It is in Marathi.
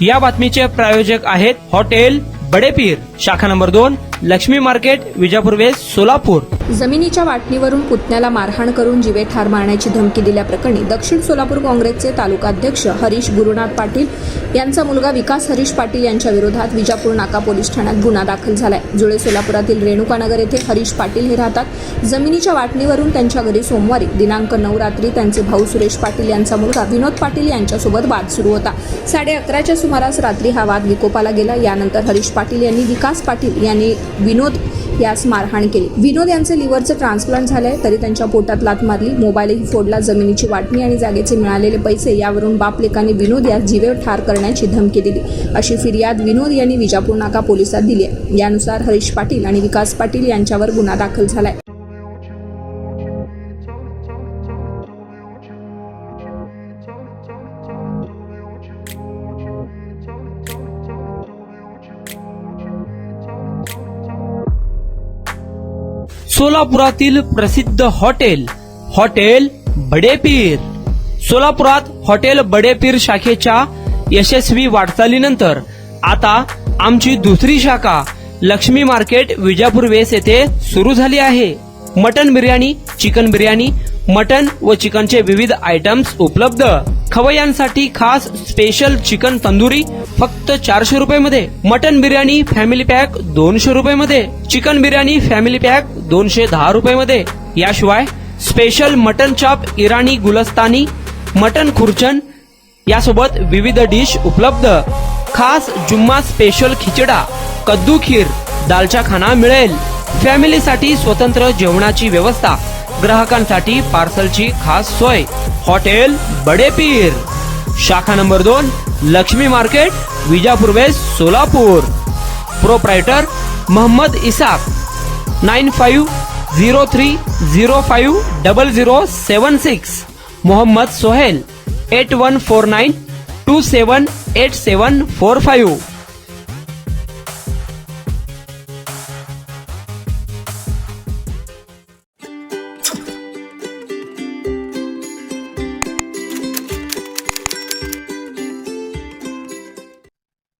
या बातमीचे प्रायोजक आहेत हॉटेल बडेपीर, शाखा number 2, Laxmi market, Vijapur west, Solapur. जमिनीच्या वाटणीवरून पुतण्याला मारहाण करून जीवे ठार मारण्याची धमकी दिल्याप्रकरणी दक्षिण सोलापूर काँग्रेसचे तालुकाध्यक्ष हरीश गुरुनाथ पाटील यांचा मुलगा विकास हरीश पाटील यांच्या विरोधात विजापूर नाका पोलीस ठाण्यात गुन्हा दाखल झालाय। जुळे सोलापुरातील रेणुकानगर येथे हरीश पाटील हे राहतात। जमिनीच्या वाटणीवरून त्यांच्या घरी सोमवारी दिनांक 9 रात्री त्यांचे भाऊ सुरेश पाटील यांचा मुलगा विनोद पाटील यांच्यासोबत वाद सुरू होता। 11:30च्या सुमारास रात्री हा वाद विकोपाला गेला। यानंतर हरीश पाटील यांनी विकास पाटील यांनी विनोद यास मारहाण केली। विनोद यांचे लिव्हरचे ट्रान्सप्लांट झाले तरी त्यांच्या पोटात लाथ मारली, मोबाईलही फोडला। जमिनीची वाटणी आणि जागेचे मिळालेले पैसे यावरून बापलेकाने विनोद यास जीवे ठार करण्याची धमकी दिली, अशी फिर्याद विनोद यांनी विजापूर नाका पोलिसात दिली आहे। यानुसार हरीश पाटील आणि विकास पाटील यांच्यावर गुन्हा दाखल झालाय। सोलापुरातील प्रसिद्ध हॉटेल बडेपीर। सोलापुरात हॉटेल बडेपीर शाखेच्या यशस्वी वाटचालीनंतर आता आमची दुसरी शाखा लक्ष्मी मार्केट, विजापूर वेस्ट येथे सुरू झाली आहे। Mutton biryani, chicken biryani, mutton व चिकनचे विविध आयटम्स उपलब्ध। खवय्यांसाठी खास स्पेशल चिकन तंदुरी फक्त 400 रुपये मध्ये, मटन बिर्याणी फॅमिली पॅक 200 रुपये मध्ये, चिकन बिर्याणी फॅमिली पॅक 210 रुपये मध्ये। याशिवाय स्पेशल मटन चाप, इराणी गुलस्तानी, मटन खुर्चन यासोबत विविध डिश उपलब्ध। खास जुम्मा स्पेशल खिचडा, कद्दू खीर, दालचा खाना मिळेल। फॅमिलीसाठी स्वतंत्र जेवणाची व्यवस्था, ग्राहकांसाठी पार्सलची खास सोय। हॉटेल बडेपीर, शाखा number 2, Laxmi market, Vijapur west, Solapur. Proprietor Mohammad Isaq, 9503050076। Mohammad Sohel, 8149278745।